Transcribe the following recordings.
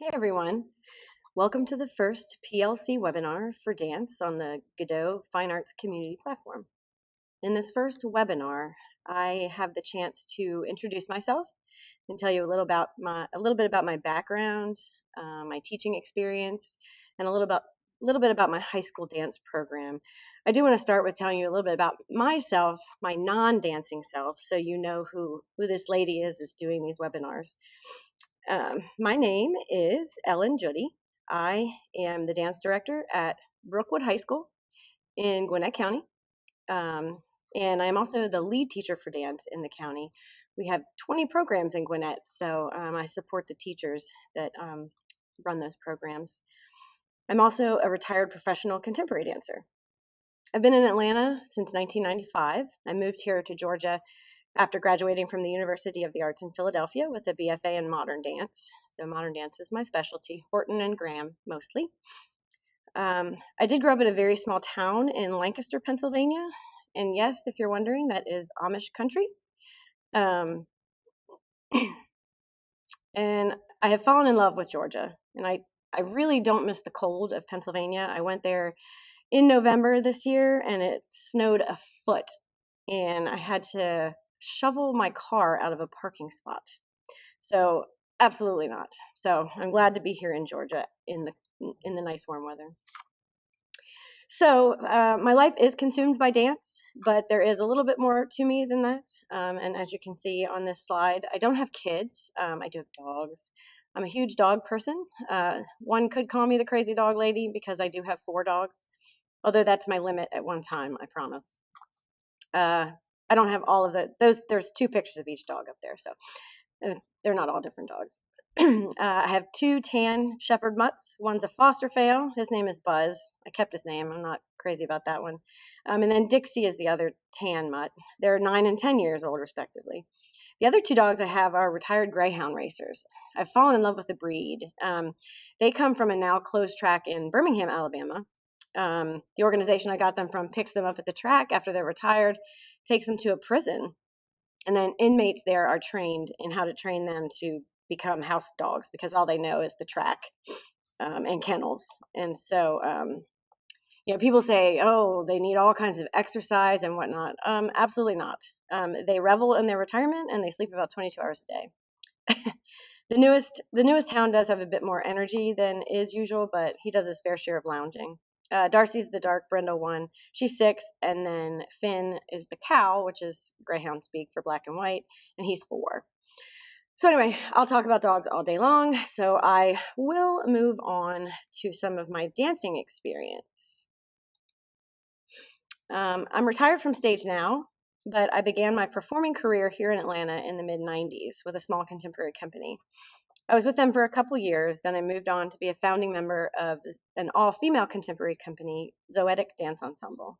Hey everyone, welcome to the first PLC webinar for dance on the GaDOE Fine Arts Community Platform. In this first webinar, I have the chance to introduce myself and tell you a little bit about my background, my teaching experience, and a little bit about my high school dance program. I do want to start with telling you a little bit about myself, my non-dancing self, so you know who this lady is doing these webinars. My name is Ellen Judy. I am the dance director at Brookwood High School in Gwinnett County. And I'm also the lead teacher for dance in the county. We have 20 programs in Gwinnett, so I support the teachers that run those programs. I'm also a retired professional contemporary dancer. I've been in Atlanta since 1995. I moved here to Georgia after graduating from the University of the Arts in Philadelphia with a BFA in modern dance. So modern dance is my specialty, Horton and Graham mostly. I did grow up in a very small town in Lancaster, Pennsylvania. And yes, if you're wondering, that is Amish country. Um, and I have fallen in love with Georgia. And I really don't miss the cold of Pennsylvania. I went there in November this year and it snowed a foot. And I had to shovel my car out of a parking spot. So absolutely not. So I'm glad to be here in Georgia in the nice warm weather. So my life is consumed by dance, but there is a little bit more to me than that. And as you can see on this slide, I don't have kids. I do have dogs. I'm a huge dog person. One could call me the crazy dog lady because I do have 4 dogs, although that's my limit at one time, I promise. I don't have all of those. There's 2 pictures of each dog up there, so they're not all different dogs. I have 2 tan shepherd mutts. One's a foster fail. His name is Buzz. I kept his name. I'm not crazy about that one. And then Dixie is the other tan mutt. They're 9 and 10 years old, respectively. The other 2 dogs I have are retired greyhound racers. I've fallen in love with the breed. They come from a now closed track in Birmingham, Alabama. The organization I got them from picks them up at the track after they're retired, takes them to a prison, and then inmates there are trained in how to train them to become house dogs because all they know is the track and kennels. And so, people say, oh, they need all kinds of exercise and whatnot. Absolutely not. They revel in their retirement and they sleep about 22 hours a day. The newest hound does have a bit more energy than is usual, but he does his fair share of lounging. Darcy's the dark brindle one. She's 6, and then Finn is the cow, which is greyhound speak for black and white, and he's 4. So anyway, I'll talk about dogs all day long, so I will move on to some of my dancing experience. I'm retired from stage now, but I began my performing career here in Atlanta in the mid-90s with a small contemporary company. I was with them for a couple years, then I moved on to be a founding member of an all-female contemporary company, Zoetic Dance Ensemble.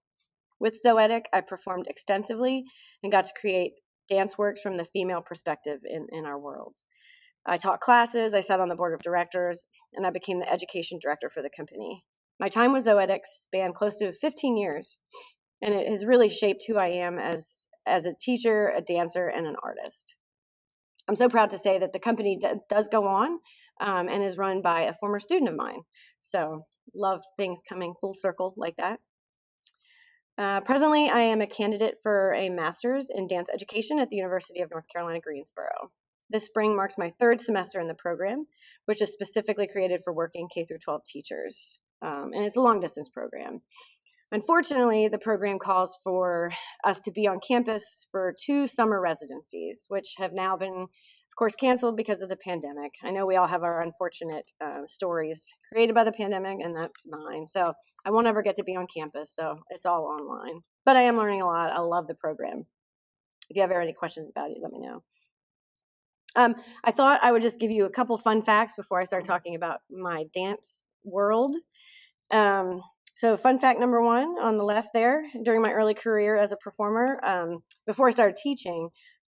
With Zoetic, I performed extensively and got to create dance works from the female perspective in our world. I taught classes, I sat on the board of directors, and I became the education director for the company. My time with Zoetic spanned close to 15 years, and it has really shaped who I am as a teacher, a dancer, and an artist. I'm so proud to say that the company does go on and is run by a former student of mine. So love things coming full circle like that. Presently, I am a candidate for a master's in dance education at the University of North Carolina, Greensboro. This spring marks my 3rd semester in the program, which is specifically created for working K through 12 teachers. And it's a long distance program. Unfortunately, the program calls for us to be on campus for 2 summer residencies, which have now been, of course, canceled because of the pandemic. I know we all have our unfortunate stories created by the pandemic, and that's mine. So I won't ever get to be on campus, so it's all online. But I am learning a lot. I love the program. If you have any questions about it, let me know. I thought I would just give you a couple fun facts before I start talking about my dance world. So fun fact number 1 on the left there, during my early career as a performer, before I started teaching,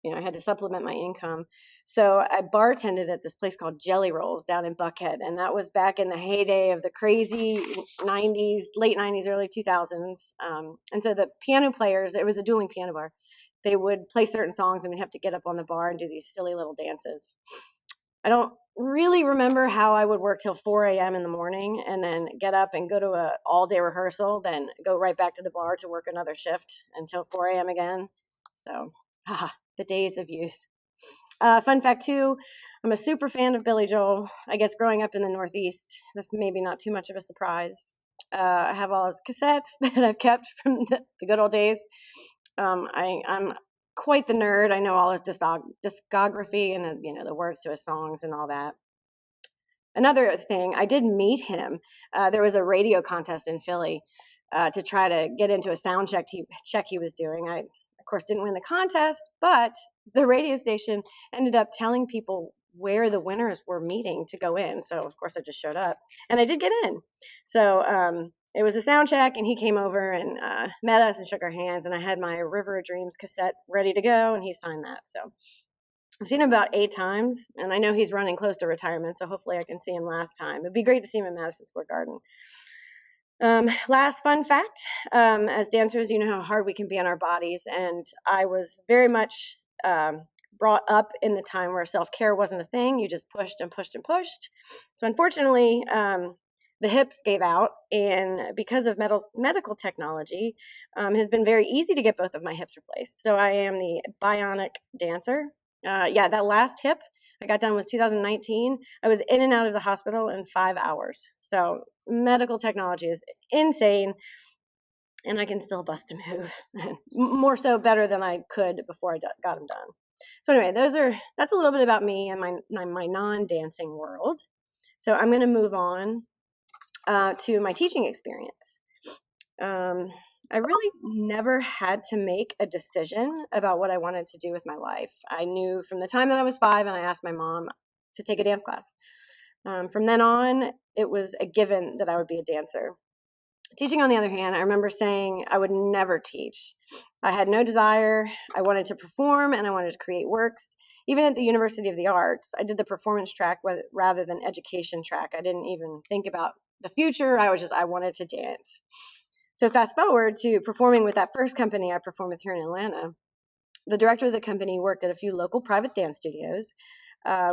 I had to supplement my income. So I bartended at this place called Jelly Rolls down in Buckhead. And that was back in the heyday of the crazy 90s, late 90s, early 2000s. And so the piano players, it was a dueling piano bar. They would play certain songs and we'd have to get up on the bar and do these silly little dances. I don't really remember how I would work till 4 a.m. in the morning and then get up and go to a all-day rehearsal, then go right back to the bar to work another shift until 4 a.m. again. So, the days of youth. Fun fact too, I'm a super fan of Billy Joel. I guess growing up in the Northeast, that's maybe not too much of a surprise. I have all his cassettes that I've kept from the good old days. I'm quite the nerd. I know all his discography and the words to his songs and all that. Another thing, I did meet him. There was a radio contest in Philly to try to get into a sound check he was doing. I, of course, didn't win the contest, but the radio station ended up telling people where the winners were meeting to go in. So, of course, I just showed up, and I did get in. So it was a sound check, and he came over and met us and shook our hands, and I had my River of Dreams cassette ready to go, and he signed that. So I've seen him about 8 times, and I know he's running close to retirement, so hopefully I can see him last time. It'd be great to see him in Madison Square Garden. Last fun fact, as dancers, you know how hard we can be on our bodies, and I was very much brought up in the time where self-care wasn't a thing. You just pushed and pushed and pushed. So unfortunately, the hips gave out, and because of medical technology, has been very easy to get both of my hips replaced. So I am the bionic dancer. That last hip I got done was 2019. I was in and out of the hospital in 5 hours. So medical technology is insane, and I can still bust a move. More so better than I could before I got them done. So anyway, that's a little bit about me and my non-dancing world. So I'm going to move on to my teaching experience. I really never had to make a decision about what I wanted to do with my life. I knew from the time that I was 5 and I asked my mom to take a dance class. From then on, it was a given that I would be a dancer. Teaching, on the other hand, I remember saying I would never teach. I had no desire. I wanted to perform and I wanted to create works. Even at the University of the Arts, I did the performance track rather than education track. I didn't even think about the future. I wanted to dance. So fast forward to performing with that first company I performed with here in Atlanta. The director of the company worked at a few local private dance studios.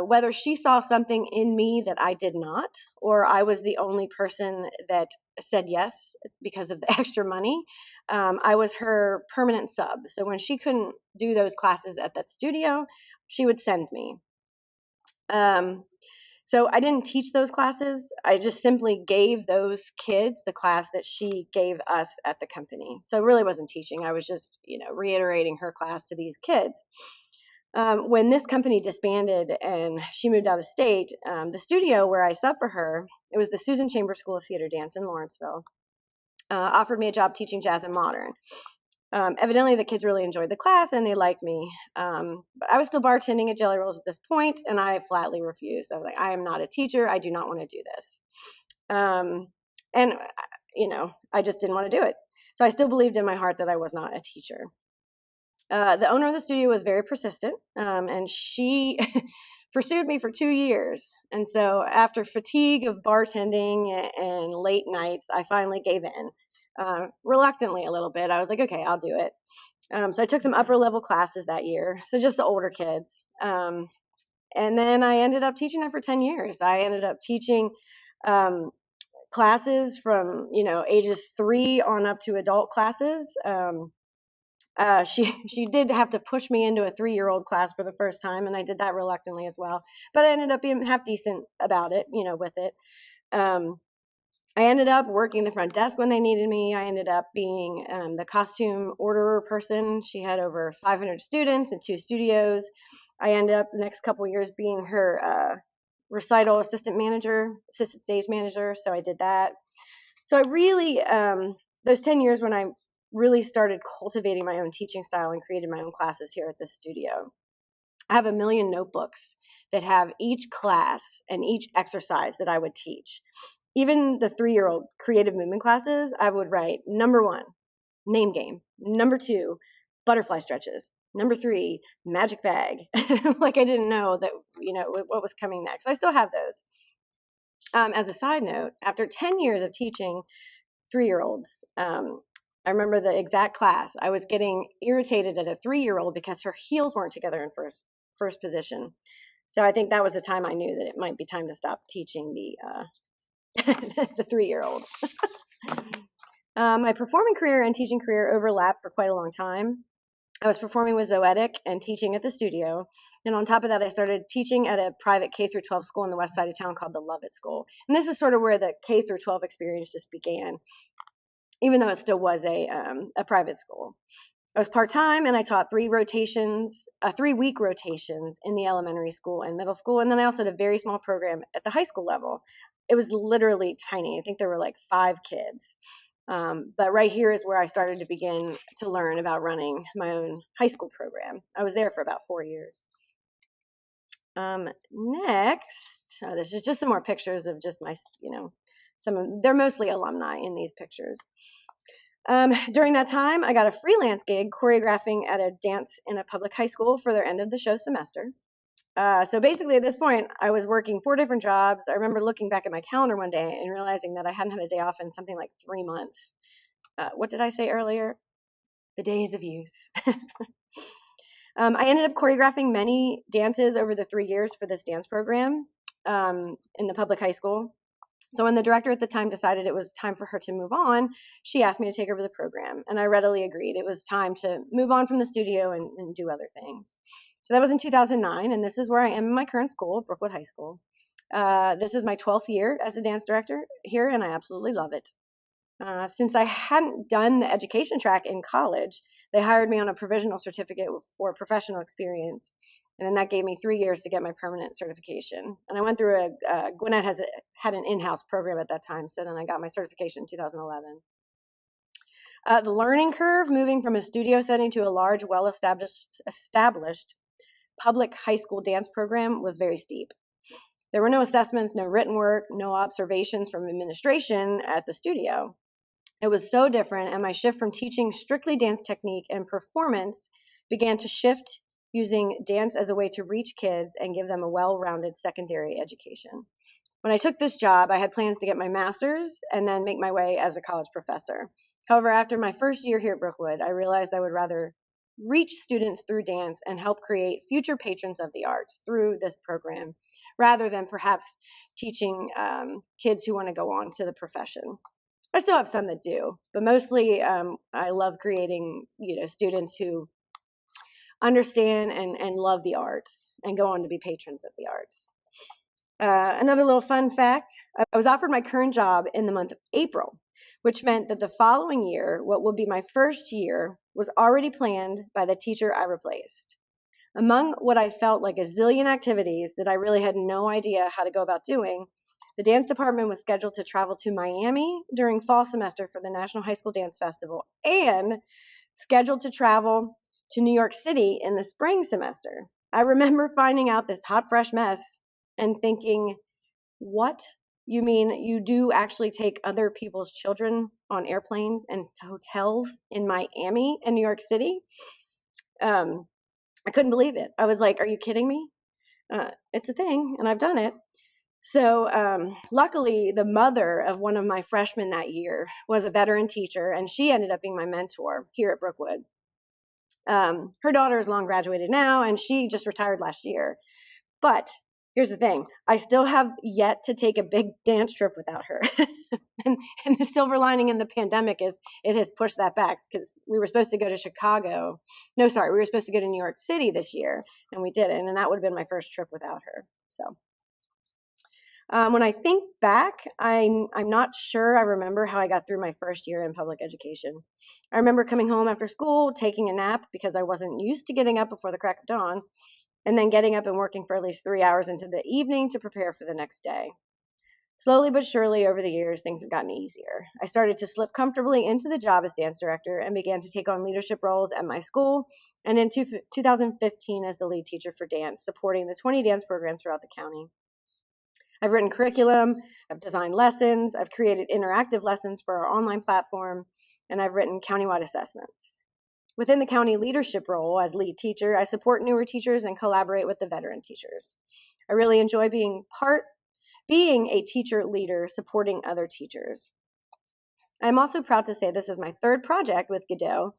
Whether she saw something in me that I did not, or I was the only person that said yes because of the extra money, I was her permanent sub. So when she couldn't do those classes at that studio, she would send me. So I didn't teach those classes. I just simply gave those kids the class that she gave us at the company. So it really wasn't teaching. I was just, reiterating her class to these kids. When this company disbanded and she moved out of state, the studio where I subbed for her, it was the Susan Chambers School of Theater Dance in Lawrenceville, offered me a job teaching jazz and modern. Evidently, the kids really enjoyed the class and they liked me. But I was still bartending at Jelly Rolls at this point, and I flatly refused. I was like, I am not a teacher. I do not want to do this. And I just didn't want to do it. So I still believed in my heart that I was not a teacher. The owner of the studio was very persistent, and she pursued me for 2 years. And so after fatigue of bartending and late nights, I finally gave in. Reluctantly a little bit. I was like, okay, I'll do it. So I took some upper level classes that year. So just the older kids. And then I ended up teaching them for 10 years. I ended up teaching classes from, ages 3 on up to adult classes. She did have to push me into a 3-year-old class for the first time, and I did that reluctantly as well. But I ended up being half decent about it, with it. I ended up working the front desk when they needed me. I ended up being the costume orderer person. She had over 500 students and 2 studios. I ended up the next couple of years being her recital assistant stage manager. So I did that. So I really, those 10 years when I really started cultivating my own teaching style and created my own classes here at the studio. I have a million notebooks that have each class and each exercise that I would teach. Even the 3-year-old creative movement classes, I would write number 1, name game. Number 2, butterfly stretches. Number 3, magic bag. Like I didn't know that, what was coming next. I still have those. As a side note, after 10 years of teaching 3-year-olds, I remember the exact class. I was getting irritated at a 3-year-old because her heels weren't together in first position. So I think that was the time I knew that it might be time to stop teaching the the 3-year-old. My performing career and teaching career overlapped for quite a long time. I was performing with Zoetic and teaching at the studio. And on top of that, I started teaching at a private K through 12 school in the west side of town called the Lovett School. And this is sort of where the K through 12 experience just began, even though it still was a private school. I was part-time and I taught 3-week rotations in the elementary school and middle school. And then I also had a very small program at the high school level. It was literally tiny. I think there were like 5 kids. But right here is where I started to begin to learn about running my own high school program. I was there for about 4 years. Next, this is just some more pictures of just my, they're mostly alumni in these pictures. During that time, I got a freelance gig choreographing at a dance in a public high school for their end of the show semester. So basically at this point, I was working 4 different jobs. I remember looking back at my calendar one day and realizing that I hadn't had a day off in something like 3 months. What did I say earlier? The days of youth. I ended up choreographing many dances over the 3 years for this dance program in the public high school. So when the director at the time decided it was time for her to move on, she asked me to take over the program, and I readily agreed. It was time to move on from the studio and do other things. So that was in 2009, and this is where I am in my current school, Brookwood High School. This is my 12th year as a dance director here, and I absolutely love it. Since I hadn't done the education track in college, they hired me on a provisional certificate for professional experience. And then that gave me 3 years to get my permanent certification. And I went through Gwinnett had an in-house program at that time. So then I got my certification in 2011. The learning curve moving from a studio setting to a large, well-established public high school dance program was very steep. There were no assessments, no written work, no observations from administration at the studio. It was so different, and my shift from teaching strictly dance technique and performance began to shift using dance as a way to reach kids and give them a well-rounded secondary education. When I took this job, I had plans to get my master's and then make my way as a college professor. However, after my first year here at Brookwood, I realized I would rather reach students through dance and help create future patrons of the arts through this program, rather than perhaps teaching kids who want to go on to the profession. I still have some that do, but mostly I love creating, students who understand and love the arts and go on to be patrons of the arts. Another little fun fact, I was offered my current job in the month of April, which meant that the following year, what would be my first year, was already planned by the teacher I replaced. Among what I felt like a zillion activities that I really had no idea how to go about doing, the dance department was scheduled to travel to Miami during fall semester for the National High School Dance Festival and scheduled to travel to New York City in the spring semester. I remember finding out this hot, fresh mess and thinking, what? You mean you do actually take other people's children on airplanes and to hotels in Miami and New York City? I couldn't believe it. I was like, are you kidding me? It's a thing, and I've done it. So luckily, the mother of one of my freshmen that year was a veteran teacher, and she ended up being my mentor here at Brookwood. Her daughter is long graduated now, and she just retired last year. But here's the thing. I still have yet to take a big dance trip without her. and the silver lining in the pandemic is it has pushed that back, because we were supposed to go to Chicago. No, sorry, we were supposed to go to New York City this year, and we didn't. And that would have been my first trip without her. So when I think back, I'm not sure I remember how I got through my first year in public education. I remember coming home after school, taking a nap because I wasn't used to getting up before the crack of dawn, and then getting up and working for at least 3 hours into the evening to prepare for the next day. Slowly but surely over the years, things have gotten easier. I started to slip comfortably into the job as dance director and began to take on leadership roles at my school, and in 2015 as the lead teacher for dance, supporting the 20 dance programs throughout the county. I've written curriculum, I've designed lessons, I've created interactive lessons for our online platform, and I've written countywide assessments. Within the county leadership role as lead teacher, I support newer teachers and collaborate with the veteran teachers. I really enjoy being a teacher leader, supporting other teachers. I'm also proud to say this is my 3rd project with GaDOE.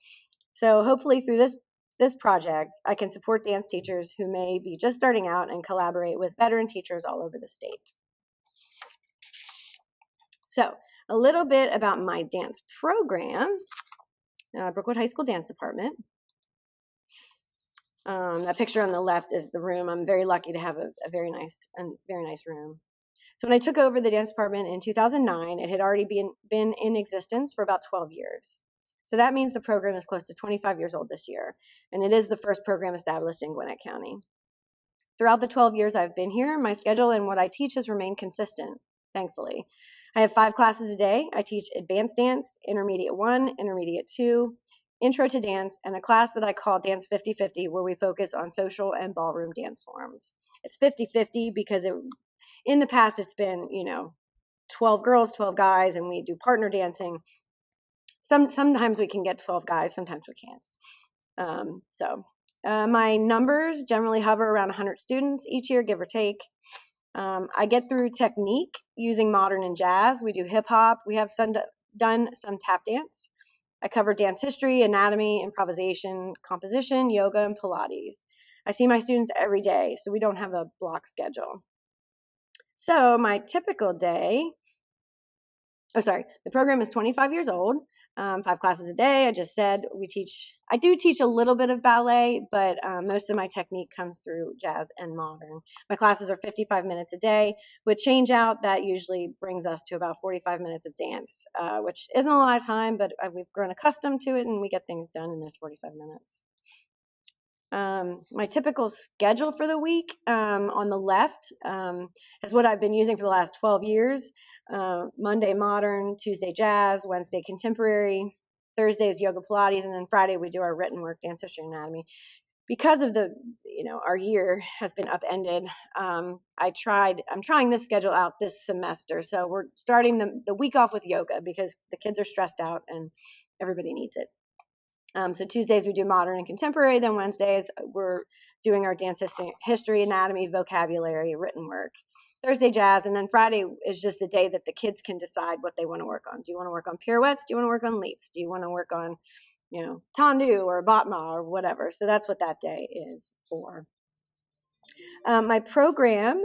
So hopefully through this this project, I can support dance teachers who may be just starting out and collaborate with veteran teachers all over the state. So a little bit about my dance program, Brookwood High School Dance Department. That picture on the left is the room. I'm very lucky to have a very nice room. So when I took over the dance department in 2009, it had already been in existence for about 12 years. So that means the program is close to 25 years old this year, and it is the first program established in Gwinnett County. Throughout the 12 years I've been here, my schedule and what I teach has remained consistent, thankfully. I have 5 classes a day. I teach advanced dance, intermediate 1, intermediate 2, intro to dance, and a class that I call Dance 50-50, where we focus on social and ballroom dance forms. It's 50-50 because in the past it's been, 12 girls, 12 guys, and we do partner dancing. Sometimes we can get 12 guys, sometimes we can't. My numbers generally hover around 100 students each year, give or take. I get through technique using modern and jazz. We do hip hop. We have done some tap dance. I cover dance history, anatomy, improvisation, composition, yoga, and Pilates. I see my students every day, so we don't have a block schedule. So my typical day, the program is 25 years old, 5 classes a day. I just said I do teach a little bit of ballet, but most of my technique comes through jazz and modern. My classes are 55 minutes a day. With change out, that usually brings us to about 45 minutes of dance, which isn't a lot of time, but we've grown accustomed to it and we get things done in those 45 minutes. My typical schedule for the week on the left is what I've been using for the last 12 years. Monday modern, Tuesday jazz, Wednesday contemporary, Thursday is yoga Pilates, and then Friday we do our written work, dance history, anatomy. Because of our year has been upended, I'm trying this schedule out this semester. So we're starting the week off with yoga because the kids are stressed out and everybody needs it. So Tuesdays we do modern and contemporary. Then Wednesdays we're doing our dance history, anatomy, vocabulary, written work. Thursday jazz, and then Friday is just a day that the kids can decide what they want to work on. Do you want to work on pirouettes? Do you want to work on leaps? Do you want to work on, tendu or batma or whatever? So that's what that day is for. My program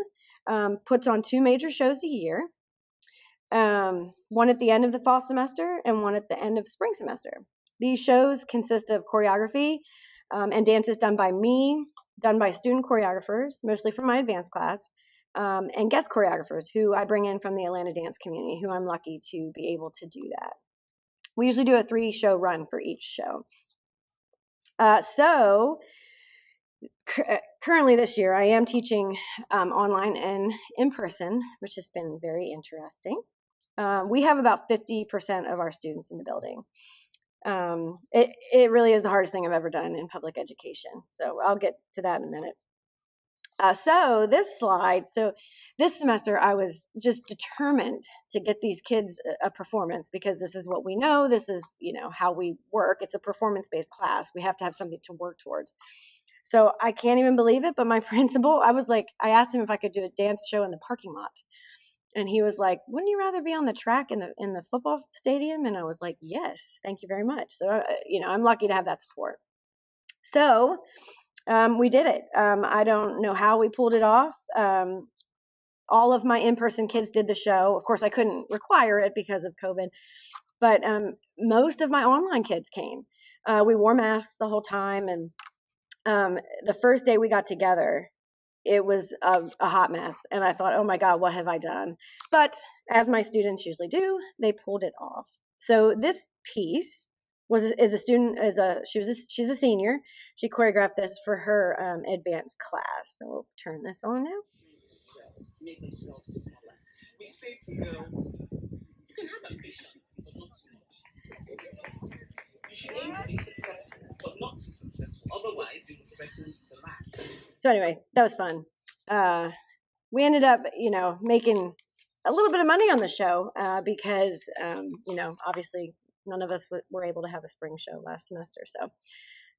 puts on 2 major shows a year. One at the end of the fall semester and one at the end of spring semester. These shows consist of choreography and dances done by me, done by student choreographers, mostly from my advanced class, and guest choreographers who I bring in from the Atlanta dance community, who I'm lucky to be able to do that. We usually do a 3-show run for each show. Currently this year, I am teaching online and in person, which has been very interesting. We have about 50% of our students in the building. It really is the hardest thing I've ever done in public education. So I'll get to that in a minute. So this semester I was just determined to get these kids a performance, because this is what we know. This is, how we work. It's a performance-based class. We have to have something to work towards. So I can't even believe it, but my principal, I asked him if I could do a dance show in the parking lot. And he was like, wouldn't you rather be on the track in the football stadium? And I was like, yes, thank you very much. So, I'm lucky to have that support. So we did it. I don't know how we pulled it off. All of my in-person kids did the show. Of course, I couldn't require it because of COVID, but most of my online kids came. We wore masks the whole time. And the first day we got together, it was a hot mess. And I thought, oh my God, what have I done? But as my students usually do, they pulled it off. So this piece she's a senior. She choreographed this for her advanced class. So we'll turn this on now. Make themselves smaller. We say to girls, you can have ambition, but not too much. You should aim to be successful, but not too successful. Otherwise, you will threaten the lack. So anyway, that was fun. We ended up, making a little bit of money on the show because, obviously none of us were able to have a spring show last semester. So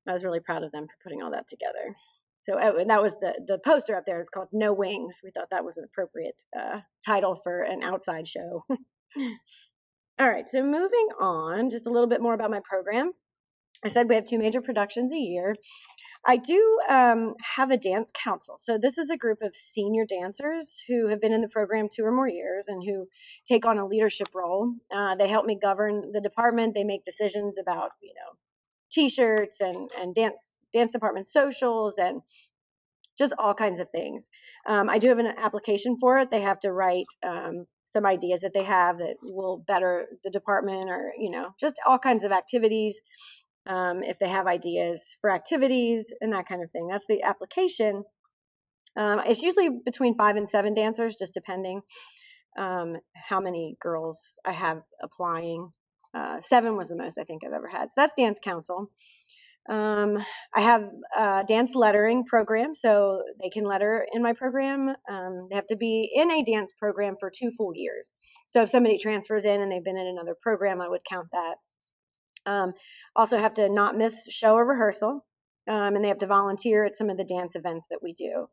I was really proud of them for putting all that together. So that was the poster up there. It's called No Wings. We thought that was an appropriate title for an outside show. All right, so moving on, just a little bit more about my program. I said we have 2 major productions a year. I do have a dance council. So this is a group of senior dancers who have been in the program 2 or more years and who take on a leadership role. They help me govern the department. They make decisions about, T-shirts and dance department socials and just all kinds of things. I do have an application for it. They have to write some ideas that they have that will better the department, or just all kinds of activities. If they have ideas for activities and that kind of thing, that's the application. It's usually between 5 and 7 dancers, just depending how many girls I have applying. 7 was the most I think I've ever had. So that's dance council. I have a dance lettering program, so they can letter in my program. They have to be in a dance program for 2 full years. So if somebody transfers in and they've been in another program, I would count that. Also have to not miss show or rehearsal, and they have to volunteer at some of the dance events that we do.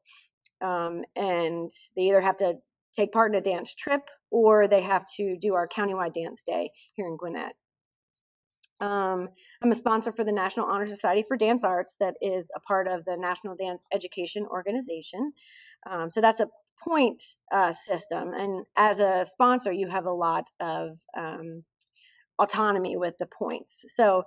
And they either have to take part in a dance trip or they have to do our countywide dance day here in Gwinnett. I'm a sponsor for the National Honor Society for Dance Arts, that is a part of the National Dance Education Organization. So that's a point system, and as a sponsor, you have a lot of autonomy with the points. So,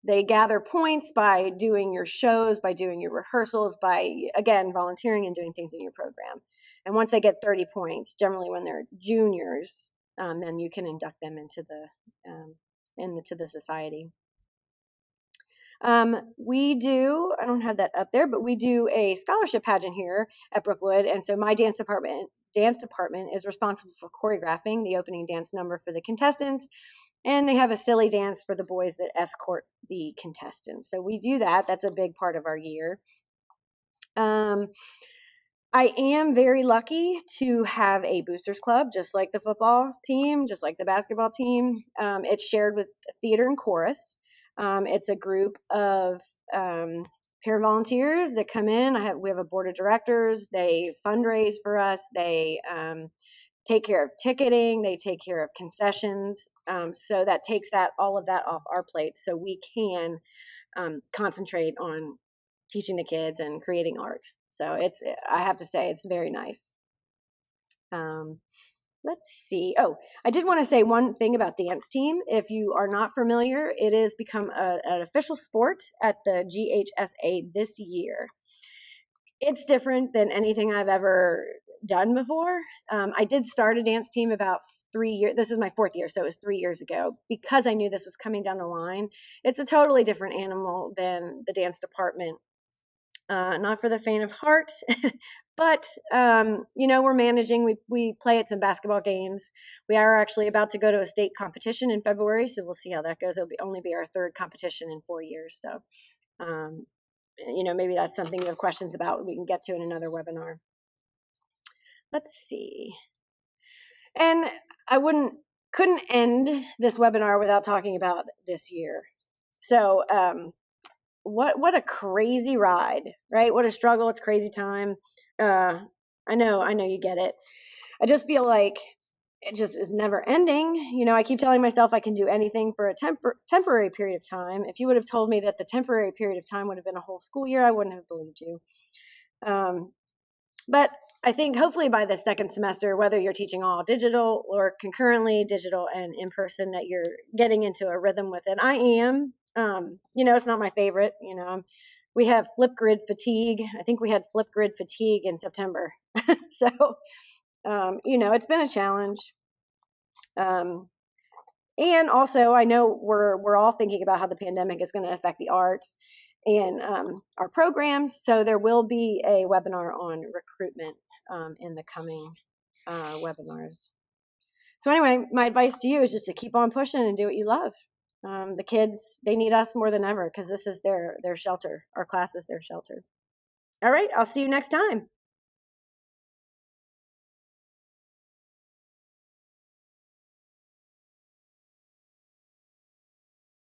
they gather points by doing your shows, by doing your rehearsals, by, again, volunteering and doing things in your program. And once they get 30 points, generally when they're juniors, then you can induct them into the society. I don't have that up there, but we do a scholarship pageant here at Brookwood. And so my dance department is responsible for choreographing the opening dance number for the contestants. And they have a silly dance for the boys that escort the contestants. So we do that. That's a big part of our year. I am very lucky to have a boosters club, just like the football team, just like the basketball team. It's shared with theater and chorus. It's a group of paravolunteers that come in. We have a board of directors. They fundraise for us. They take care of ticketing. They take care of concessions. So that takes all of that off our plate, so we can concentrate on teaching the kids and creating art. So I have to say, it's very nice. Let's see. Oh, I did want to say one thing about dance team. If you are not familiar, it has become an official sport at the GHSA this year. It's different than anything I've ever done before. I did start a dance team about 3 years. This is my 4th year, so it was 3 years ago, because I knew this was coming down the line. It's a totally different animal than the dance department. Not for the faint of heart, but we're managing. We play at some basketball games. We are actually about to go to a state competition in February, so we'll see how that goes. It'll only be our 3rd competition in 4 years. So, maybe that's something you have questions about, we can get to in another webinar. Let's see. And I couldn't end this webinar without talking about this year. So, what a crazy ride, right? What a struggle. It's crazy time. I know you get it. I just feel like it just is never ending. I keep telling myself I can do anything for a temporary period of time. If you would have told me that the temporary period of time would have been a whole school year, I wouldn't have believed you. But I think hopefully by the 2nd semester, whether you're teaching all digital or concurrently digital and in person, that you're getting into a rhythm with it. I am. It's not my favorite. We have Flipgrid fatigue. I think we had Flipgrid fatigue in September. So, it's been a challenge. And also, I know we're all thinking about how the pandemic is going to affect the arts and our programs. So there will be a webinar on recruitment in the coming webinars. So anyway, my advice to you is just to keep on pushing and do what you love. The kids, they need us more than ever, because this is their shelter. Our class is their shelter. All right, I'll see you next time.